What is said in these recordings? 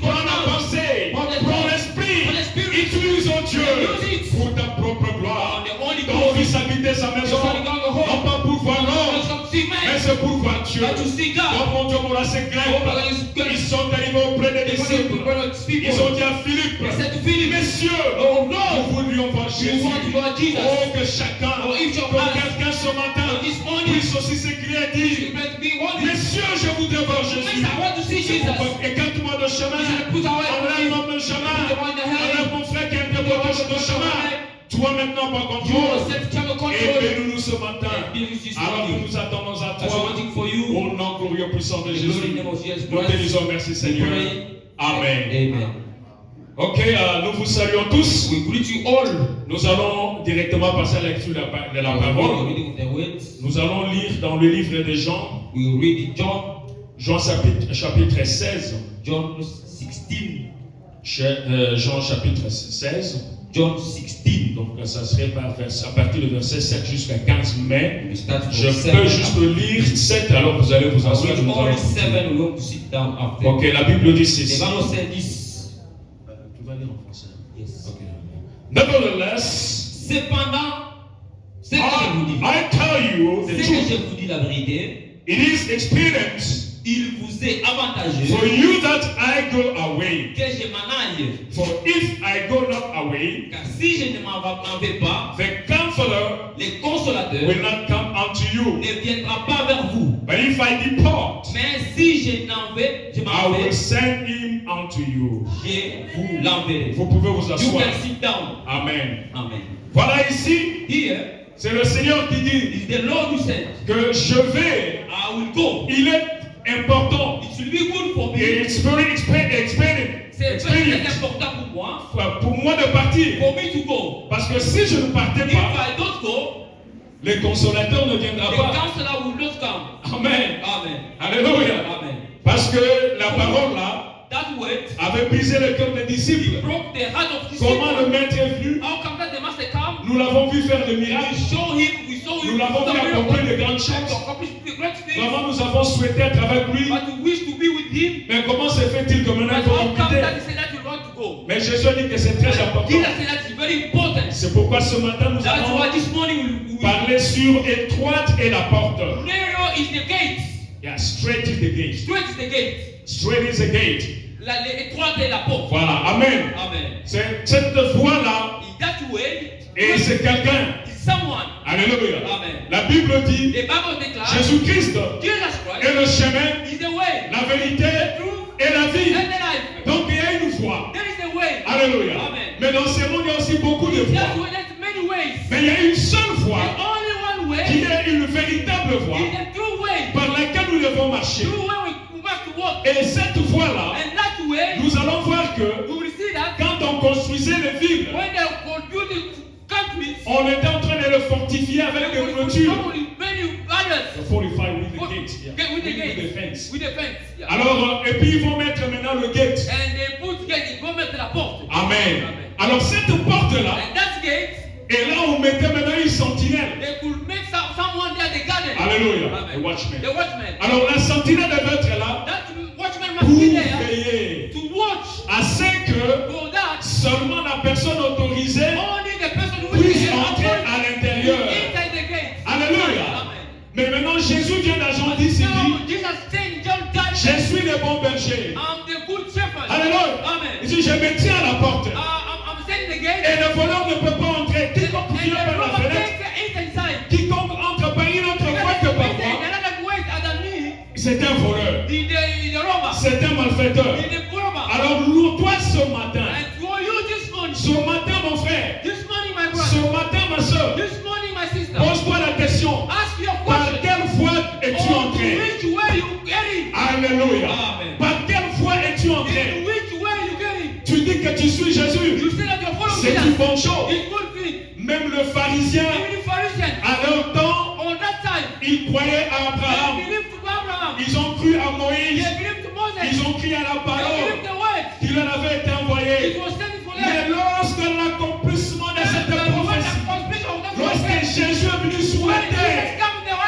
Prends la pensée, prends l'esprit, utilise Dieu pour ta propre gloire. Ton fils habitait sa maison, non pas pour voir l'homme, mais c'est pour voir Dieu. Donc mon Dieu, voilà ces Grecs, ils sont arrivés auprès des disciples. Ils ont dit à Philippe, messieurs, nous voulions voir Jésus. Oh, que chacun, que quelqu'un ce matin puisse aussi s'écrier et dire, messieurs, je voudrais voir Jésus. Écarte-moi de chemin, enlève-moi de chemin, enlève mon frère qui est interprète de chemin. Toi maintenant par contrôle, et bénis-nous ce matin, alors que nous attendons à toi, au nom glorieux puissant de Jésus. Nous te disons merci Seigneur. Amen. Ok, nous vous saluons tous. Nous allons directement passer à la lecture de la parole. Nous allons lire dans le livre de Jean. Jean chapitre 16. John 16. Jean chapitre 16. John 16. Donc ça serait à partir du verset 7 jusqu'à 15 mai. Je peux juste lire 7, alors vous allez vous asseoir. Ok, la Bible dit ceci. Tu vas lire en français. Yes. Okay. Nevertheless, cependant, ce que je vous dis, je vous dis la vérité, it is experience. Il vous est avantageux For you that I go away. Que je m'en aille. For if I go not away, car si je ne m'en vais pas, the Comforter le consolateur will not come unto you. Ne viendra pas vers vous. But if I depart, mais si je m'en vais, I will send him unto you. Je vous l'enverrai. Vous pouvez vous asseoir. You can sit down. Amen. Amen. Voilà ici. Here, c'est le Seigneur qui dit is the Lord who said, que je vais. I will go. Il est important. It will be good for me. It's very expedient. C'est très important pour moi. Pour moi de partir. For me to go. Parce que si je ne partais pas, if I don't go, le consolateur ne viendra pas. The counselor will not come. Amen. Amen. Alléluia. Amen. Parce que la parole là avait brisé le cœur des disciples. Comment le maître est venu? Nous l'avons vu faire des miracles. Nous l'avons vu accomplir de grandes choses. Vraiment, nous avons souhaité être avec lui. Mais comment se fait-il que maintenant il faut nous quitter? Mais Jésus dit que c'est très important. C'est pourquoi ce matin nous allons parler sur étroite est la porte. Yeah, straight is the gate. Straight is the gate. L'étroite est la porte. Voilà, amen. Amen. C'est cette voie-là. Et c'est quelqu'un. Alléluia. La Bible dit Jésus-Christ est le chemin, la vérité et la vie. Donc il y a une voie. Alléluia. Mais dans ce monde, il y a aussi beaucoup de voies. Mais il y a une seule voie qui est une véritable voie par laquelle nous devons marcher. Et cette voie-là, nous allons voir que quand on construisait les villes, on était en train de le fortifier avec des clôtures. Alors, et puis ils vont mettre maintenant le gate. Amen. Alors cette porte-là, et là on mettait maintenant une sentinelle. Alléluia. The watchman. Alors la sentinelle devait être là pour veiller afin que seulement la personne autorisée puisse entrer à l'intérieur. Alléluia. Mais maintenant Jésus vient dans Jean 10 et dit je suis le bon berger. Alléluia. Il dit je me tiens à la porte. Et le voleur ne peut pas entrer. Quiconque vient par la fenêtre, quiconque entre par une autre voie que par moi, c'est un voleur. C'est un malfaiteur. Alors toi ce matin, mon frère, ce matin ma soeur, pose-toi la question, par quelle voie es-tu entré? Alléluia. Par quelle voie es-tu entré? Tu dis que tu suis Jésus. C'est une bonne chose. Même le pharisien, à leur temps, ils croyaient à Abraham. Ils ont cru à Moïse. Ils ont cru à la parole qui leur avait été envoyée. Mais lorsque l'accomplissement de cette prophétie, lorsque Jésus est venu sur la terre,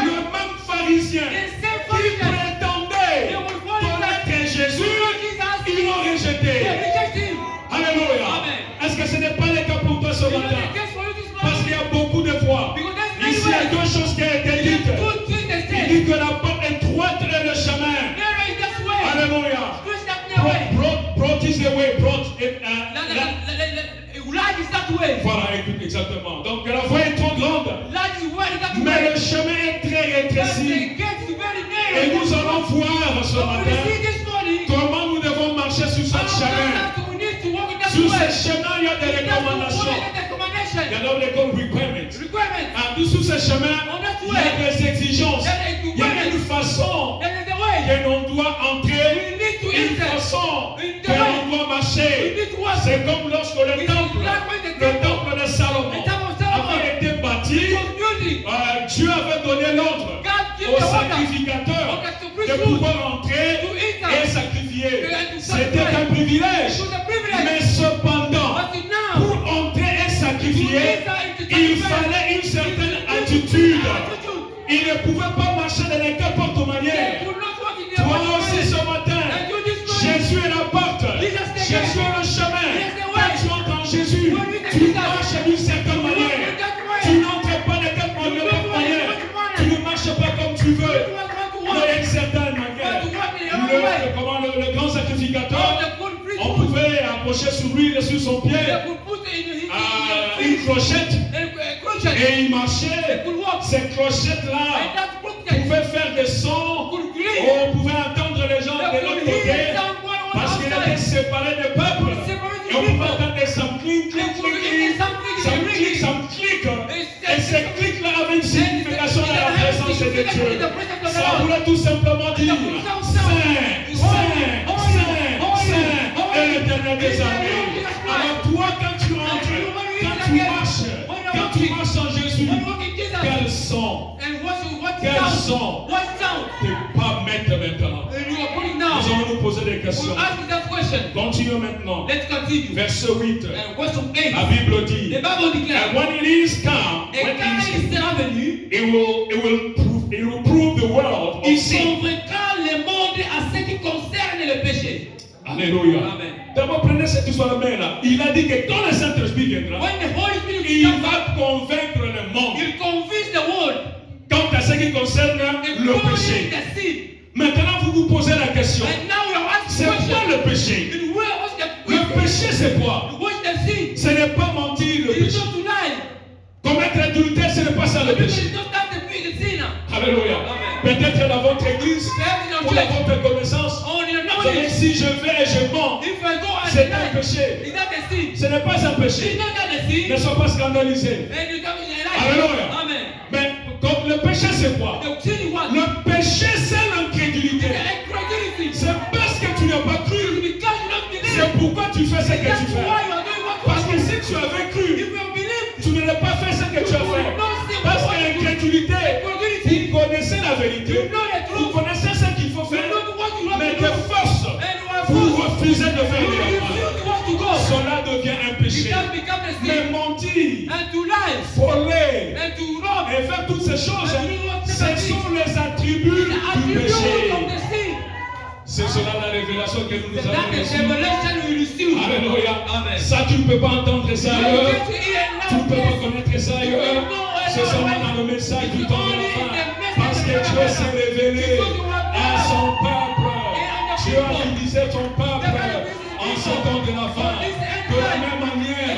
le même pharisien qui prétendait connaître Jésus, ils l'ont rejeté. rejeté. reject him. Alléluia. Amen. Est-ce que ce n'est pas le cas pour toi ce It's not matin? the case for you this Parce qu'il y morning. a beaucoup de fois. Because that's Ici, il y a many deux ways. choses qui ont été There's dites. two things that Il say. dit que la porte étroite est le chemin. Narrow is that way. Alléluia. Twist that narrow way. Broad is the way. Large is that way. Voilà, écoute, exactement. Donc la voie est trop grande, Large is where is that mais way. le chemin est très But the rétréci. gate is very Et narrow. nous allons voir ce But we matin see this morning. comment nous devons marcher sur ce chemin. We need to walk in that Sur way. ce chemin, il y a des recommandations. Il y a donc des requirements. Requirements. Sur ce chemin, On that il y a way. des exigences. There is Il y a une façon There is the way. que l'on doit entrer, We need to une enter. façon In the que way. l'on doit We marcher. need to walk. C'est comme lorsque le temple de Salomon The temple of Solomon. avait été bâti, It was building. Dieu avait donné l'ordre God gave aux the order. sacrificateurs Okay, to de priesthood. pouvoir entrer To enter. et sacrifier. To C'était sacrifice. un privilège. It was a privilege. Mais cependant, But now, pour entrer et sacrifier, il fallait une certaine attitude. Il ne pouvait pas marcher de n'importe quelle manière. Toi aussi ce matin, Jésus est la porte. Jésus est le chemin. Quand tu entres en Jésus, tu marches d'une certaine manière. Tu n'entres pas de quelque manière. Tu ne marches pas comme tu veux. Il y a une certaine manière. Le grand sacrificateur, on pouvait approcher sur lui et sur son pied une clochette et il marchait. Ces clochettes-là pouvaient faire des sons. On pouvait entendre les gens de l'autre côté parce qu'il était séparé du peuple. Et on pouvait entendre des sons clic, clic, clic, clic, ça clic. Et ces clics-là avaient une signification à la présence de Dieu. Ça voulait tout simplement dire Saint, Saint, Saint, Saint est l'Éternel des armées. Alors toi, quand tu entres, quand tu marches en Jésus, quel son, quel son t'es pas maître maintenant. Nous allons nous poser des questions. Continuons maintenant. Let's continue. Verset 8. Question 8. La Bible dit, The Bible declares, and when it is come, et when quand it il sera venu, will prove the world of il sin. convaincra le monde à ce qui concerne le péché. Alléluia. Amen. D'abord, prenez cette histoire-là. Là. Il a dit que quand le Saint-Esprit viendra, When the Holy Spirit il comes, va convaincre le monde il convince the world. quant à ce qui concerne le péché. The sin. Maintenant, vous vous posez la question. And now we are C'est asking quoi question. le péché? In where was the Le péché, c'est quoi? What's the sin? Ce n'est pas mentir le It is péché. not to lie. Commettre adultère, ce n'est pas ça le Because péché. it's not that to be the sinner. Alléluia. Amen. Peut-être dans votre église, Perhaps in your ou dans church, votre connaissance, or in your vous savez, knowledge, si je vais et je mens, if I go and c'est un lie, péché. is that a sin? Ce n'est pas un It's péché. not that a sin. Ne sois pas scandalisé. And you come in a lie. Alléluia. Amen. Mais comme le péché, c'est quoi? The sin was Le péché, c'est l'incrédulité. the incredulity. C'est parce que tu n'as pas cru. Because you don't believe. C'est pourquoi tu fais ce que That's tu fais. why you are doing what you Parce are que doing. si tu avais cru, If you believe, tu n'aurais pas fait ce que tu as fait. Parce que l'incrédulité, vous connaissez la vérité. you know the Vous truth. connaissez ce qu'il faut You faire. know what you have Mais to de do. force, And you are vous forced. refusez de faire You le mal. refuse what to go. Cela devient un It péché. has become a Mais sin. mentir, And to lie. voler And to rob. et faire toutes ces choses, And do what ce sont les attributs The du attribute of péché. the sin. C'est cela la révélation que nous That avons is reçue. revelation we receive. Alléluia. Amen. Ça, tu ne peux pas entendre ça You ailleurs. get to hear it Tu ne now, peux pas please. connaître ça ailleurs. C'est seulement dans le message du temps de la fin. Parce que Dieu s'est révélé à son peuple. Dieu a divisé son peuple en ce temps de la fin. De la même manière,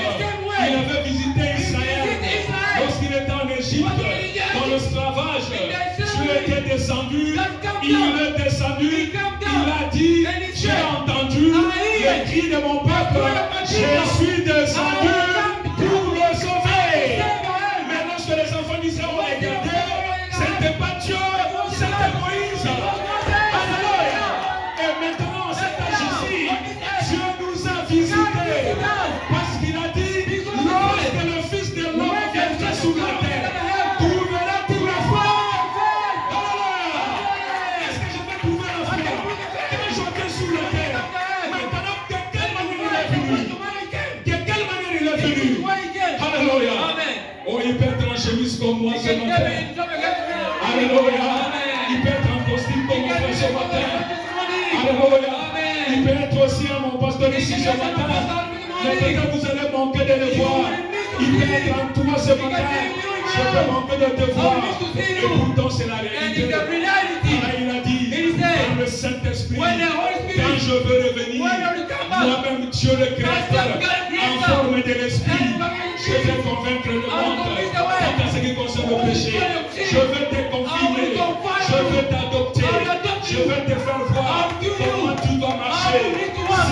il avait visité Israël lorsqu'il était en Égypte, dans l'esclavage. Dieu était descendu, il est descendu, il a dit, j'ai entendu les cris de mon peuple, je suis descendu pour le sauver. Mais lorsque les enfants d'Israël ont regardé, ce n'était pas Dieu, c'était Moïse. Alléluia. Et maintenant, c'est à Jésus, Dieu nous a visités. Parce qu'il a dit, lorsque le Fils de l'homme viendra sur la terre, trouverez tout la foi. Alléluia. Est-ce que je vais trouver la foi? Quand j'étais sur la terre, maintenant, de quelle manière il est venu? De quelle manière il est venu? Alléluia. Amen. Oh, il peut être en chemise comme moi You ce can tell matin. me in some against Alléluia. Amen. Il peut être en costume comme moi ce matin. this morning. Alléluia. Amen. Il peut être aussi à mon poste personnes ici ce matin, mais peut-être vous allez manquer de les voir. Il peut être en toi ce matin. Je peux manquer de te voir. Et pourtant, c'est la réalité. Alors, il a dit, dans le Saint-Esprit, quand je veux revenir, moi-même, Dieu le Créateur, en forme de l'Esprit, je vais convaincre le monde. Quant à ce qui concerne le péché, je veux te confirmer, je veux t'adopter, je veux te faire voir comment tu dois marcher.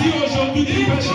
Si aujourd'hui tu pêches,